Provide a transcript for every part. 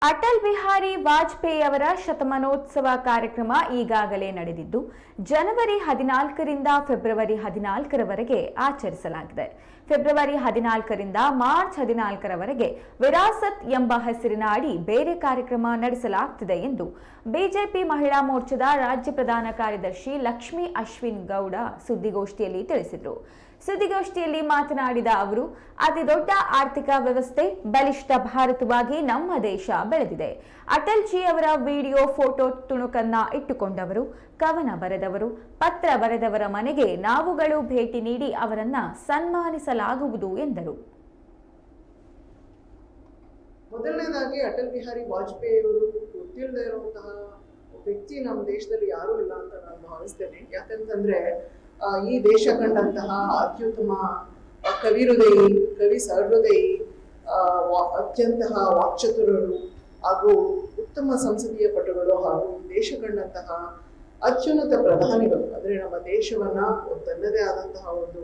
ಅಟಲ್ ಬಿಹಾರಿ ವಾಜಪೇಯಿ ಅವರ ಶತಮಾನೋತ್ಸವ ಕಾರ್ಯಕ್ರಮ ಈಗಾಗಲೇ ನಡೆದಿದ್ದು ಜನವರಿ 14ರಿಂದ ಫೆಬ್ರವರಿ 14ರವರೆಗೆ ಆಚರಿಸಲಾಗಿದೆ. ಫೆಬ್ರವರಿ 14ರಿಂದ ಮಾರ್ಚ್ 14ರವರೆಗೆ ವಿರಾಸತ್ ಎಂಬ ಹೆಸರಿನ ಅಡಿ ಬೇರೆ ಕಾರ್ಯಕ್ರಮ ನಡೆಸಲಾಗುತ್ತಿದೆ ಎಂದು ಬಿಜೆಪಿ ಮಹಿಳಾ ಮೋರ್ಚಾದ ರಾಜ್ಯ ಪ್ರಧಾನ ಕಾರ್ಯದರ್ಶಿ ಲಕ್ಷ್ಮೀ ಅಶ್ವಿನ್ ಗೌಡ ಸುದ್ದಿಗೋಷ್ಠಿಯಲ್ಲಿ ತಿಳಿಸಿದರು. ಸುದ್ದಿಗೋಷ್ಠಿಯಲ್ಲಿ ಮಾತನಾಡಿದ ಅವರು, ಅತಿದೊಡ್ಡ ಆರ್ಥಿಕ ವ್ಯವಸ್ಥೆ, ಬಲಿಷ್ಠ ಭಾರತವಾಗಿ ನಮ್ಮ ದೇಶ ಬೆಳೆದಿದೆ. ಅಟಲ್ ಜಿ ಅವರ ವಿಡಿಯೋ, ಫೋಟೋ ತುಣುಕನ್ನ ಇಟ್ಟುಕೊಂಡವರು, ಕವನ ಬರೆದವರು, ಪತ್ರ ಬರೆದವರ ಮನೆಗೆ ನಾವುಗಳು ಭೇಟಿ ನೀಡಿ ಅವರನ್ನ ಸನ್ಮಾನಿಸಲಾಗುವುದು ಎಂದರು. ಮೊದಲನೇದಾಗಿ ಅಟಲ್ ಬಿಹಾರಿ ವಾಜಪೇಯಿ ಅವರು ಗೊತ್ತಿಲ್ಲದೆ ಇರುವಂತಹ ವ್ಯಕ್ತಿ ನಮ್ಮ ದೇಶದಲ್ಲಿ ಯಾರೂ ಇಲ್ಲ ಅಂತ ನಾನು ಭಾವಿಸ್ತೇನೆ. ಯಾಕಂತಂದ್ರೆ ಈ ದೇಶ ಕಂಡಂತಹ ಅತ್ಯುತ್ತಮ ಕವಿಹೃದಯಿ, ಕವಿ ಸಹೃದಯಿ, ಅತ್ಯಂತಹ ವಾಕ್ಚತುರರು ಹಾಗೂ ಉತ್ತಮ ಸಂಸದೀಯ ಪಟುಗಳು ಹಾಗೂ ಈ ದೇಶ ಕಂಡಂತಹ ಅತ್ಯುನ್ನತ ಪ್ರಧಾನಿಗಳು, ಅಂದ್ರೆ ನಮ್ಮ ದೇಶವನ್ನ ತನ್ನದೇ ಆದಂತಹ ಒಂದು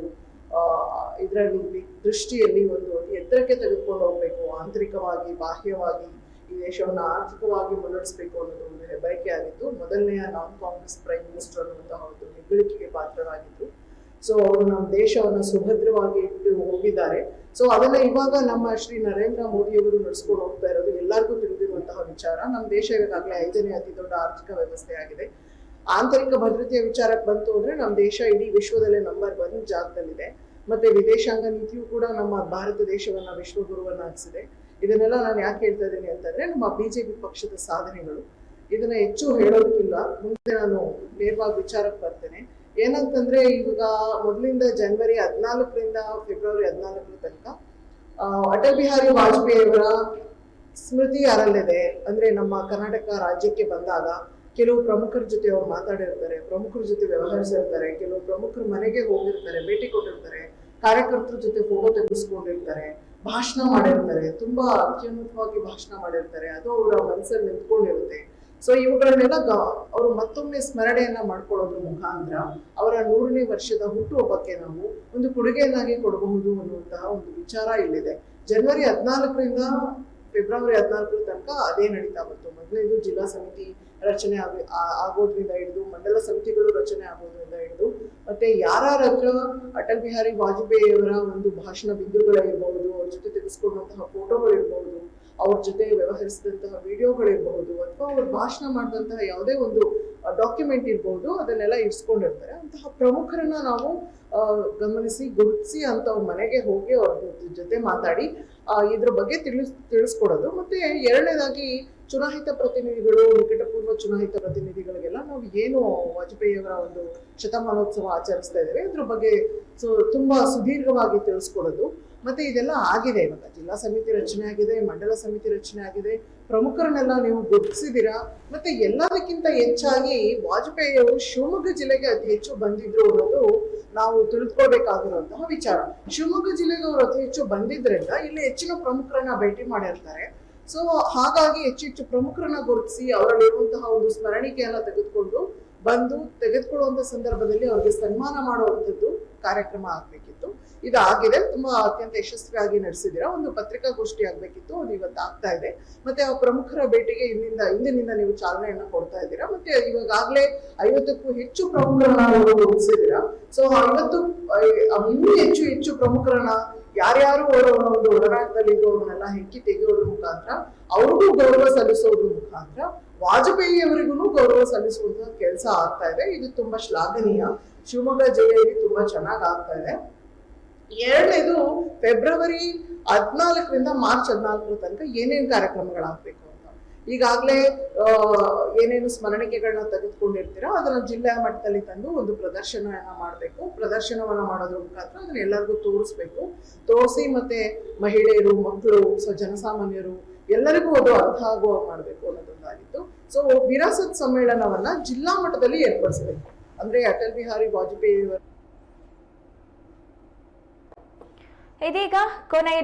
ಇದರಲ್ಲಿ ದೃಷ್ಟಿಯಲ್ಲಿ ಒಂದು ಎತ್ತರಕ್ಕೆ ತೆಗೆದುಕೊಂಡು ಹೋಗ್ಬೇಕು, ಆಂತರಿಕವಾಗಿ ಬಾಹ್ಯವಾಗಿ ಈ ದೇಶವನ್ನ ಆರ್ಥಿಕವಾಗಿ ಮುನ್ನಡೆಸಬೇಕು ಅನ್ನೋದು ಒಂದು ಹೆಬ್ಬರಿಕೆ ಆಗಿತ್ತು. ಮೊದಲನೆಯ ನಾನ್ ಕಾಂಗ್ರೆಸ್ ಪ್ರೈಮ್ ಮಿನಿಸ್ಟರ್ ಅನ್ನುವಂತಹ ಒಂದು ಹೆಗ್ಗಳಿಕೆಗೆ ಪಾತ್ರರಾಗಿದ್ರು. ಸೊ ಅವರು ನಮ್ಮ ದೇಶವನ್ನ ಸುಭದ್ರವಾಗಿ ಇಟ್ಟು ಹೋಗಿದ್ದಾರೆ. ಸೊ ಅದನ್ನ ಇವಾಗ ನಮ್ಮ ಶ್ರೀ ನರೇಂದ್ರ ಮೋದಿ ಅವರು ನಡೆಸ್ಕೊಂಡು ಹೋಗ್ತಾ ಇರೋದು ಎಲ್ಲರಿಗೂ ತಿಳಿದಿರುವಂತಹ ವಿಚಾರ. ನಮ್ಮ ದೇಶ ಈಗಾಗಲೇ 5ನೇ ಅತಿ ದೊಡ್ಡ ಆರ್ಥಿಕ ವ್ಯವಸ್ಥೆ ಆಗಿದೆ. ಆಂತರಿಕ ಭದ್ರತೆಯ ವಿಚಾರಕ್ಕೆ ಬಂತು ಅಂದ್ರೆ ನಮ್ಮ ದೇಶ ಇಡೀ ವಿಶ್ವದಲ್ಲೇ ನಂಬರ್ 1 ಜಾಗದಲ್ಲಿದೆ. ಮತ್ತೆ ವಿದೇಶಾಂಗ ನೀತಿಯು ಕೂಡ ನಮ್ಮ ಭಾರತ ದೇಶವನ್ನ ವಿಶ್ವಗುರುವನ್ನಾಗಿಸಿದೆ. ಇದನ್ನೆಲ್ಲ ನಾನು ಯಾಕೆ ಹೇಳ್ತಾ ಇದ್ದೀನಿ ಅಂತಂದ್ರೆ ನಮ್ಮ ಬಿಜೆಪಿ ಪಕ್ಷದ ಸಾಧನೆಗಳು. ಇದನ್ನ ಹೆಚ್ಚು ಹೇಳೋದಕ್ಕಿಲ್ಲ, ಮುಂದೆ ನಾನು ನೇರವಾಗಿ ವಿಚಾರಕ್ಕೆ ಬರ್ತೇನೆ. ಏನಂತಂದ್ರೆ ಇವಾಗ ಮೊದಲಿಂದ ಜನವರಿ 14ರಿಂದ ಫೆಬ್ರವರಿ 14 ತನಕ ಅಟಲ್ ಬಿಹಾರಿ ವಾಜಪೇಯಿ ಅವರ ಸ್ಮೃತಿ ಯಾರಲ್ಲಿದೆ ಅಂದ್ರೆ ನಮ್ಮ ಕರ್ನಾಟಕ ರಾಜ್ಯಕ್ಕೆ ಬಂದಾಗ ಕೆಲವು ಪ್ರಮುಖರ ಜೊತೆ ಅವ್ರು ಮಾತಾಡಿರ್ತಾರೆ, ಪ್ರಮುಖರ ಜೊತೆ ವ್ಯವಹರಿಸಿರ್ತಾರೆ, ಕೆಲವು ಪ್ರಮುಖರ ಮನೆಗೆ ಹೋಗಿರ್ತಾರೆ, ಭೇಟಿ ಕೊಟ್ಟಿರ್ತಾರೆ, ಕಾರ್ಯಕರ್ತರ ಜೊತೆ ಫೋಟೋ ತೆಗೆಸ್ಕೊಂಡಿರ್ತಾರೆ, ಭಾಷಣ ಮಾಡಿರ್ತಾರೆ, ತುಂಬಾ ಅತ್ಯುನ್ನತವಾಗಿ ಭಾಷಣ ಮಾಡಿರ್ತಾರೆ. ಅದು ಅವರ ಮನಸ್ಸಲ್ಲಿ ನಿಂತ್ಕೊಂಡಿರುತ್ತೆ. ಸೊ ಇವುಗಳನ್ನೆಲ್ಲ ಅವರು ಮತ್ತೊಮ್ಮೆ ಸ್ಮರಣೆಯನ್ನ ಮಾಡ್ಕೊಳ್ಳೋದ್ರ ಮುಖಾಂತರ ಅವರ 100ನೇ ವರ್ಷದ ಹುಟ್ಟುಹಬ್ಬಕ್ಕೆ ನಾವು ಒಂದು ಕೊಡುಗೆಯನ್ನಾಗಿ ಕೊಡಬಹುದು ಅನ್ನುವಂತಹ ಒಂದು ವಿಚಾರ ಇಲ್ಲಿದೆ. ಜನವರಿ 14ರಿಂದ ಫೆಬ್ರವರಿ 14 ತನಕ ಅದೇ ನಡೀತಾ ಬಂತು. ಮೊದಲನೇದು ಜಿಲ್ಲಾ ಸಮಿತಿ ರಚನೆ ಆಗೋದ್ರಿಂದ ಹಿಡಿದು ಮಂಡಲ ಸಮಿತಿಗಳು ರಚನೆ ಆಗೋದ್ರಿಂದ ಹಿಡಿದು ಮತ್ತೆ ಯಾರ ಹತ್ರ ಅಟಲ್ ಬಿಹಾರಿ ವಾಜಪೇಯಿ ಅವರ ಒಂದು ಭಾಷಣ ಬಿಂದುಗಳಿರ್ಬಹುದು, ಅವ್ರ ಜೊತೆ ತೆಗೆಸ್ಕೊಂಡಂತಹ ಫೋಟೋಗಳಿರ್ಬಹುದು, ಅವ್ರ ಜೊತೆ ವ್ಯವಹರಿಸಿದಂತಹ ವಿಡಿಯೋಗಳಿರ್ಬಹುದು, ಅಥವಾ ಅವ್ರು ಭಾಷಣ ಮಾಡಿದಂತಹ ಯಾವುದೇ ಒಂದು ಡಾಕ್ಯುಮೆಂಟ್ ಇರ್ಬಹುದು, ಅದನ್ನೆಲ್ಲ ಇರಿಸ್ಕೊಂಡಿರ್ತಾರೆ. ಅಂತಹ ಪ್ರಮುಖರನ್ನ ನಾವು ಗಮನಿಸಿ, ಗುರುತಿಸಿ ಅಂತ ಅವ್ರ ಮನೆಗೆ ಹೋಗಿ ಅವ್ರ ಜೊತೆ ಮಾತಾಡಿ ಇದ್ರ ಬಗ್ಗೆ ತಿಳಿಸ್ಕೊಡೋದು. ಮತ್ತೆ ಎರಡನೇದಾಗಿ ಚುನಾಯಿತ ಪ್ರತಿನಿಧಿಗಳು, ನಿಕಟಪೂರ್ವ ಚುನಾಯಿತ ಪ್ರತಿನಿಧಿಗಳಿಗೆಲ್ಲ ನಾವು ಏನು ವಾಜಪೇಯಿ ಅವರ ಒಂದು ಶತಮಾನೋತ್ಸವ ಆಚರಿಸ್ತಾ ಇದ್ದೇವೆ ಇದ್ರ ಬಗ್ಗೆ ತುಂಬಾ ಸುದೀರ್ಘವಾಗಿ ತಿಳಿಸ್ಕೊಡೋದು. ಮತ್ತೆ ಇದೆಲ್ಲ ಆಗಿದೆ. ಇವಾಗ ಜಿಲ್ಲಾ ಸಮಿತಿ ರಚನೆ ಆಗಿದೆ, ಮಂಡಲ ಸಮಿತಿ ರಚನೆ ಆಗಿದೆ, ಪ್ರಮುಖರನ್ನೆಲ್ಲ ನೀವು ಗುರುತಿಸಿದ್ದೀರಾ. ಮತ್ತೆ ಎಲ್ಲದಕ್ಕಿಂತ ಹೆಚ್ಚಾಗಿ ವಾಜಪೇಯಿ ಅವರು ಶಿವಮೊಗ್ಗ ಜಿಲ್ಲೆಗೆ ಅತಿ ಹೆಚ್ಚು ಬಂದಿದ್ರು ಅನ್ನೋದು ನಾವು ತಿಳಿದುಕೊಳ್ಬೇಕಾಗಿರುವಂತಹ ವಿಚಾರ. ಶಿವಮೊಗ್ಗ ಜಿಲ್ಲೆಗೆ ಅವರು ಅತಿ ಹೆಚ್ಚು ಬಂದಿದ್ರಿಂದ ಇಲ್ಲಿ ಹೆಚ್ಚಿನ ಪ್ರಮುಖರನ್ನ ಭೇಟಿ ಮಾಡಿರ್ತಾರೆ. ಸೊ ಹಾಗಾಗಿ ಹೆಚ್ಚು ಪ್ರಮುಖರನ್ನ ಗುರುತಿಸಿ ಅವರಲ್ಲಿರುವಂತಹ ಒಂದು ಸ್ಮರಣಿಕೆಯನ್ನ ತೆಗೆದುಕೊಳ್ಳುವಂತ ಸಂದರ್ಭದಲ್ಲಿ ಅವರಿಗೆ ಸನ್ಮಾನ ಮಾಡುವಂಥದ್ದು ಕಾರ್ಯಕ್ರಮ ಆಗ್ಬೇಕಿತ್ತು. ಇದಾಗಿದೆ, ತುಂಬಾ ಅತ್ಯಂತ ಯಶಸ್ವಿಯಾಗಿ ನಡೆಸಿದ್ದೀರಾ. ಒಂದು ಪತ್ರಿಕಾಗೋಷ್ಠಿ ಆಗ್ಬೇಕಿತ್ತು, ಅದು ಇವತ್ತು ಆಗ್ತಾ ಇದೆ. ಮತ್ತೆ ಆ ಪ್ರಮುಖರ ಭೇಟಿಗೆ ಇಂದಿನಿಂದ ನೀವು ಚಾಲನೆಯನ್ನ ಕೊಡ್ತಾ ಇದ್ದೀರಾ. ಮತ್ತೆ ಇವಾಗಲೇ 50ಕ್ಕೂ ಹೆಚ್ಚು ಪ್ರಮುಖರನ್ನ ಗುರುತಿಸಿದ್ದೀರಾ. ಸೊ ಇವತ್ತು ಇನ್ನೂ ಹೆಚ್ಚು ಪ್ರಮುಖರನ್ನ ಯಾರ್ಯಾರು ಅವರ ಒಂದು ಒಡನಾಟದಲ್ಲಿ ಇರೋರನ್ನೆಲ್ಲ ಹೆಕ್ಕಿ ತೆಗೆಯೋದ್ರ ಮುಖಾಂತರ ಅವ್ರಿಗೂ ಗೌರವ ಸಲ್ಲಿಸೋದ್ರ ಮುಖಾಂತರ ವಾಜಪೇಯಿ ಅವರಿಗೂ ಗೌರವ ಸಲ್ಲಿಸುವಂತಹ ಕೆಲಸ ಆಗ್ತಾ ಇದೆ. ಇದು ತುಂಬಾ ಶ್ಲಾಘನೀಯ. ಶಿವಮೊಗ್ಗ ಜಿಲ್ಲೆಯಲ್ಲಿ ತುಂಬಾ ಚೆನ್ನಾಗಿ ಆಗ್ತಾ ಇದೆ. ಎರಡನೇದು ಫೆಬ್ರವರಿ 14ರಿಂದ ಮಾರ್ಚ್ 14 ತನಕ ಏನೇನು ಕಾರ್ಯಕ್ರಮಗಳಾಗಬೇಕು ಅಂತ ಈಗಾಗಲೇ ಏನೇನು ಸ್ಮರಣಿಕೆಗಳನ್ನ ತೆಗೆದುಕೊಂಡಿರ್ತೀರಾ ಅದನ್ನ ಜಿಲ್ಲಾ ಮಟ್ಟದಲ್ಲಿ ತಂದು ಒಂದು ಪ್ರದರ್ಶನವನ್ನ ಮಾಡಬೇಕು. ಪ್ರದರ್ಶನವನ್ನ ಮಾಡೋದ್ರ ಮುಖಾಂತರ ಅದನ್ನ ಎಲ್ಲರಿಗೂ ತೋರಿಸಿ ಮತ್ತೆ ಮಹಿಳೆಯರು, ಮಕ್ಕಳು, ಜನಸಾಮಾನ್ಯರು ಎಲ್ಲರಿಗೂ ಅದು ಅರ್ಥ ಆಗುವ ಮಾಡಬೇಕು ಅನ್ನೋದೊಂದಾಗಿತ್ತು. ಸೊ ವಿರಾಸತ್ ಸಮ್ಮೇಳನವನ್ನ ಜಿಲ್ಲಾ ಮಟ್ಟದಲ್ಲಿ ಏರ್ಪಡಿಸಬೇಕು. ಅಂದ್ರೆ ಅಟಲ್ ಬಿಹಾರಿ ವಾಜಪೇಯಿ ಇದೀಗ ಕೊನೆಯ